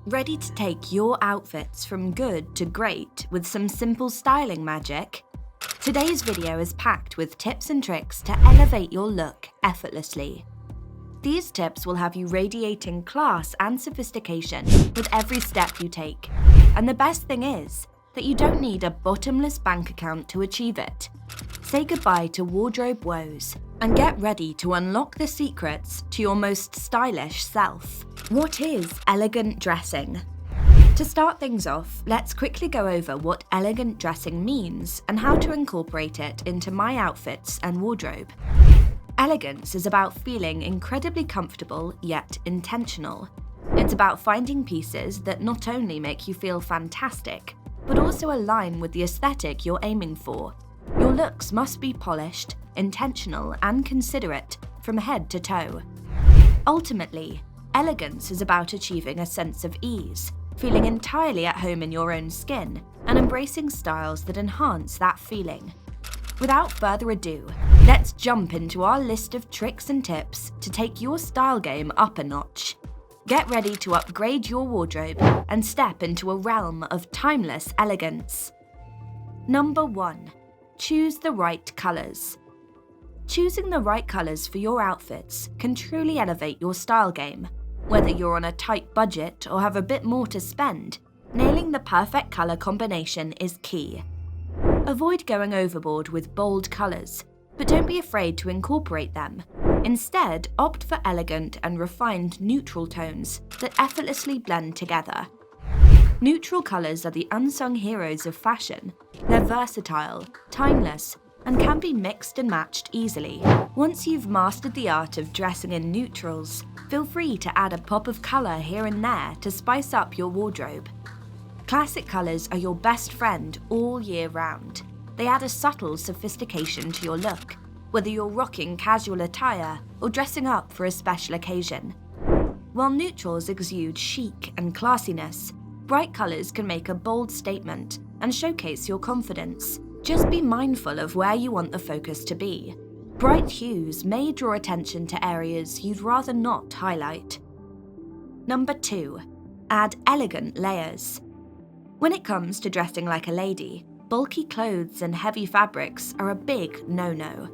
Ready to take your outfits from good to great with some simple styling magic? Today's video is packed with tips and tricks to elevate your look effortlessly. These tips will have you radiating class and sophistication with every step you take. And the best thing is that you don't need a bottomless bank account to achieve it. Say goodbye to wardrobe woes and get ready to unlock the secrets to your most stylish self. What is elegant dressing? To start things off, let's quickly go over what elegant dressing means and how to incorporate it into my outfits and wardrobe. Elegance is about feeling incredibly comfortable yet intentional. It's about finding pieces that not only make you feel fantastic, but also align with the aesthetic you're aiming for. Your looks must be polished, intentional, and considerate from head to toe. Ultimately, elegance is about achieving a sense of ease, feeling entirely at home in your own skin, and embracing styles that enhance that feeling. Without further ado, let's jump into our list of tricks and tips to take your style game up a notch. Get ready to upgrade your wardrobe and step into a realm of timeless elegance. Number 1. Choose the right colours. Choosing the right colours for your outfits can truly elevate your style game. Whether you're on a tight budget or have a bit more to spend, nailing the perfect colour combination is key. Avoid going overboard with bold colours, but don't be afraid to incorporate them. Instead, opt for elegant and refined neutral tones that effortlessly blend together. Neutral colours are the unsung heroes of fashion. They're versatile, timeless, and can be mixed and matched easily. Once you've mastered the art of dressing in neutrals, feel free to add a pop of colour here and there to spice up your wardrobe. Classic colours are your best friend all year round. They add a subtle sophistication to your look, whether you're rocking casual attire or dressing up for a special occasion. While neutrals exude chic and classiness, bright colours can make a bold statement and showcase your confidence. Just be mindful of where you want the focus to be. Bright hues may draw attention to areas you'd rather not highlight. Number 2. Add elegant layers. When it comes to dressing like a lady, bulky clothes and heavy fabrics are a big no-no.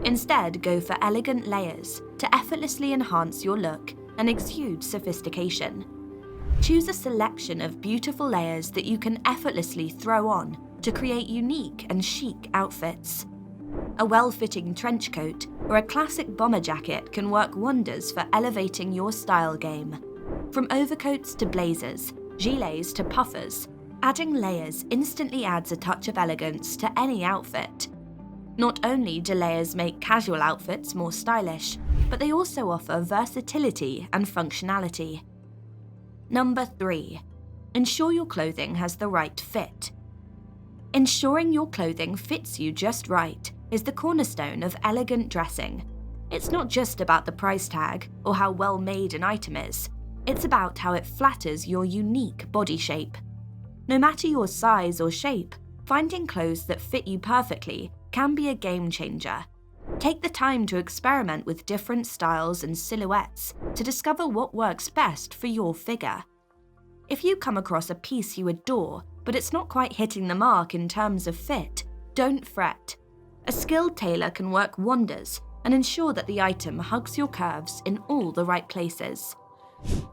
Instead, go for elegant layers to effortlessly enhance your look and exude sophistication. Choose a selection of beautiful layers that you can effortlessly throw on to create unique and chic outfits. A well-fitting trench coat or a classic bomber jacket can work wonders for elevating your style game. From overcoats to blazers, gilets to puffers, adding layers instantly adds a touch of elegance to any outfit. Not only do layers make casual outfits more stylish, but they also offer versatility and functionality. Number 3. Ensure your clothing has the right fit. Ensuring your clothing fits you just right is the cornerstone of elegant dressing. It's not just about the price tag or how well made an item is. It's about how it flatters your unique body shape. No matter your size or shape, finding clothes that fit you perfectly can be a game changer. Take the time to experiment with different styles and silhouettes to discover what works best for your figure. If you come across a piece you adore, but it's not quite hitting the mark in terms of fit, don't fret. A skilled tailor can work wonders and ensure that the item hugs your curves in all the right places.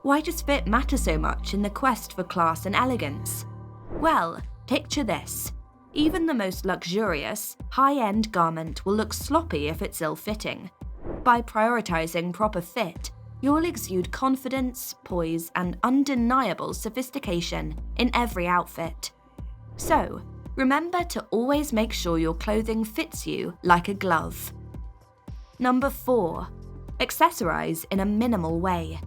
Why does fit matter so much in the quest for class and elegance? Well, picture this. Even the most luxurious, high-end garment will look sloppy if it's ill-fitting. By prioritizing proper fit, you'll exude confidence, poise, and undeniable sophistication in every outfit. So, remember to always make sure your clothing fits you like a glove. Number 4. Accessorize in a minimal way.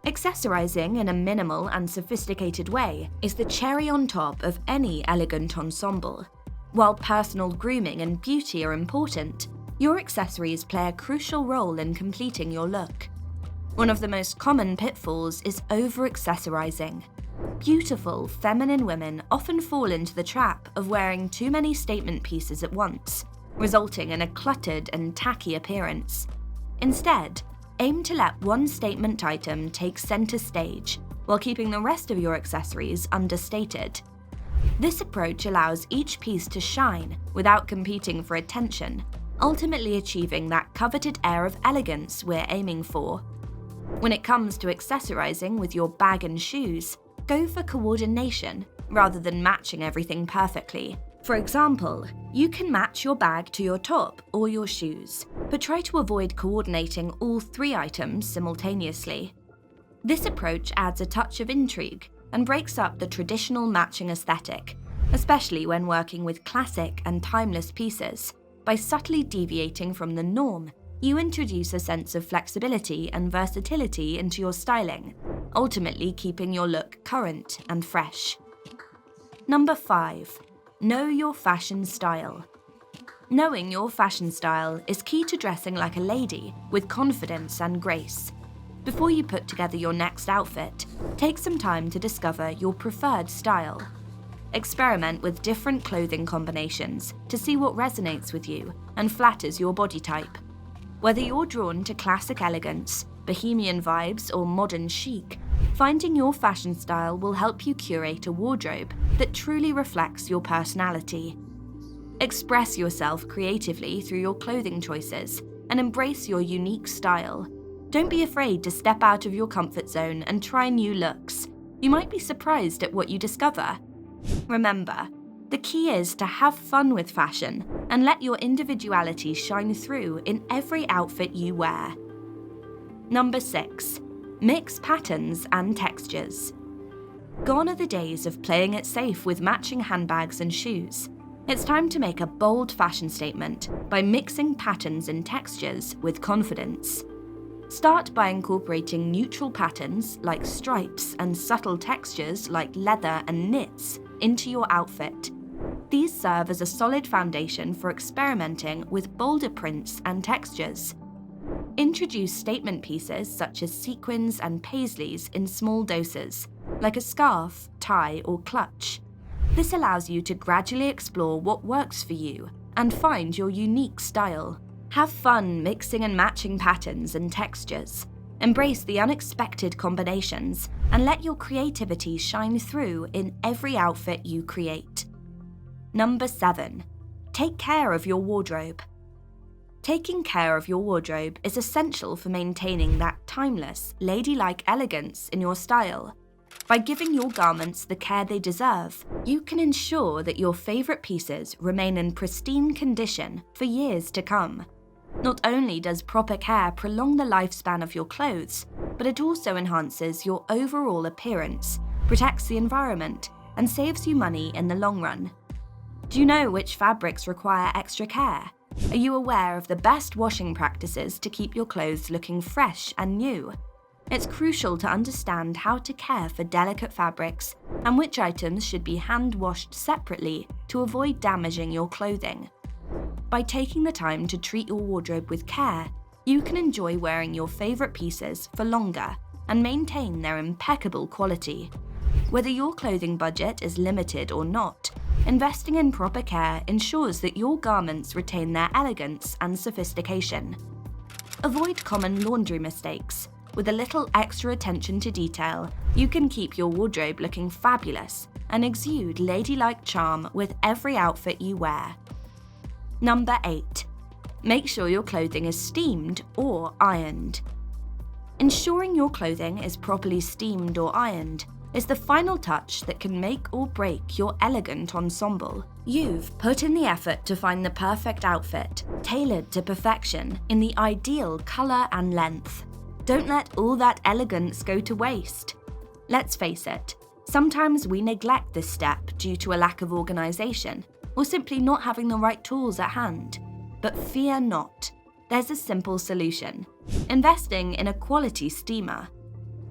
Accessorizing in a minimal and sophisticated way is the cherry on top of any elegant ensemble. While personal grooming and beauty are important, your accessories play a crucial role in completing your look. One of the most common pitfalls is over-accessorizing. Beautiful, feminine women often fall into the trap of wearing too many statement pieces at once, resulting in a cluttered and tacky appearance. Instead, aim to let one statement item take center stage, while keeping the rest of your accessories understated. This approach allows each piece to shine without competing for attention, ultimately achieving that coveted air of elegance we're aiming for. When it comes to accessorizing with your bag and shoes, go for coordination rather than matching everything perfectly. For example, you can match your bag to your top or your shoes, but try to avoid coordinating all 3 items simultaneously. This approach adds a touch of intrigue and breaks up the traditional matching aesthetic, especially when working with classic and timeless pieces. By subtly deviating from the norm, you introduce a sense of flexibility and versatility into your styling, ultimately keeping your look current and fresh. Number 5. Know your fashion style. Knowing your fashion style is key to dressing like a lady with confidence and grace. Before you put together your next outfit, take some time to discover your preferred style. Experiment with different clothing combinations to see what resonates with you and flatters your body type. Whether you're drawn to classic elegance, bohemian vibes, or modern chic, finding your fashion style will help you curate a wardrobe that truly reflects your personality. Express yourself creatively through your clothing choices and embrace your unique style. Don't be afraid to step out of your comfort zone and try new looks. You might be surprised at what you discover. Remember, the key is to have fun with fashion and let your individuality shine through in every outfit you wear. Number 6. Mix patterns and textures. Gone are the days of playing it safe with matching handbags and shoes. It's time to make a bold fashion statement by mixing patterns and textures with confidence. Start by incorporating neutral patterns like stripes and subtle textures like leather and knits into your outfit. These serve as a solid foundation for experimenting with bolder prints and textures. Introduce statement pieces such as sequins and paisleys in small doses, like a scarf, tie, or clutch. This allows you to gradually explore what works for you and find your unique style. Have fun mixing and matching patterns and textures. Embrace the unexpected combinations and let your creativity shine through in every outfit you create. Number 7. Take care of your wardrobe. Taking care of your wardrobe is essential for maintaining that timeless, ladylike elegance in your style. By giving your garments the care they deserve, you can ensure that your favorite pieces remain in pristine condition for years to come. Not only does proper care prolong the lifespan of your clothes, but it also enhances your overall appearance, protects the environment, and saves you money in the long run. Do you know which fabrics require extra care? Are you aware of the best washing practices to keep your clothes looking fresh and new? It's crucial to understand how to care for delicate fabrics and which items should be hand-washed separately to avoid damaging your clothing. By taking the time to treat your wardrobe with care, you can enjoy wearing your favorite pieces for longer and maintain their impeccable quality. Whether your clothing budget is limited or not, investing in proper care ensures that your garments retain their elegance and sophistication. Avoid common laundry mistakes. With a little extra attention to detail, you can keep your wardrobe looking fabulous and exude ladylike charm with every outfit you wear. Number 8. Make sure your clothing is steamed or ironed. Ensuring your clothing is properly steamed or ironed is the final touch that can make or break your elegant ensemble. You've put in the effort to find the perfect outfit, tailored to perfection in the ideal colour and length. Don't let all that elegance go to waste. Let's face it, sometimes we neglect this step due to a lack of organisation or simply not having the right tools at hand. But fear not, there's a simple solution: investing in a quality steamer.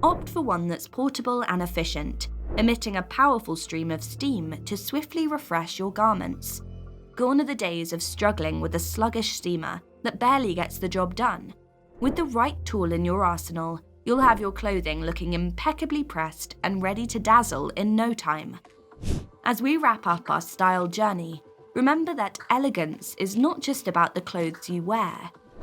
Opt for one that's portable and efficient, emitting a powerful stream of steam to swiftly refresh your garments. Gone are the days of struggling with a sluggish steamer that barely gets the job done. With the right tool in your arsenal, you'll have your clothing looking impeccably pressed and ready to dazzle in no time. As we wrap up our style journey, remember that elegance is not just about the clothes you wear.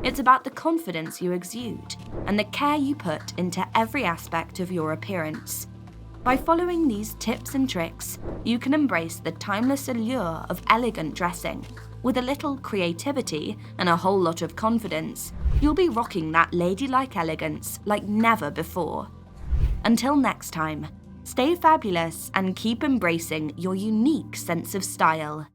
It's about the confidence you exude and the care you put into every aspect of your appearance. By following these tips and tricks, you can embrace the timeless allure of elegant dressing. With a little creativity and a whole lot of confidence, you'll be rocking that ladylike elegance like never before. Until next time, stay fabulous and keep embracing your unique sense of style.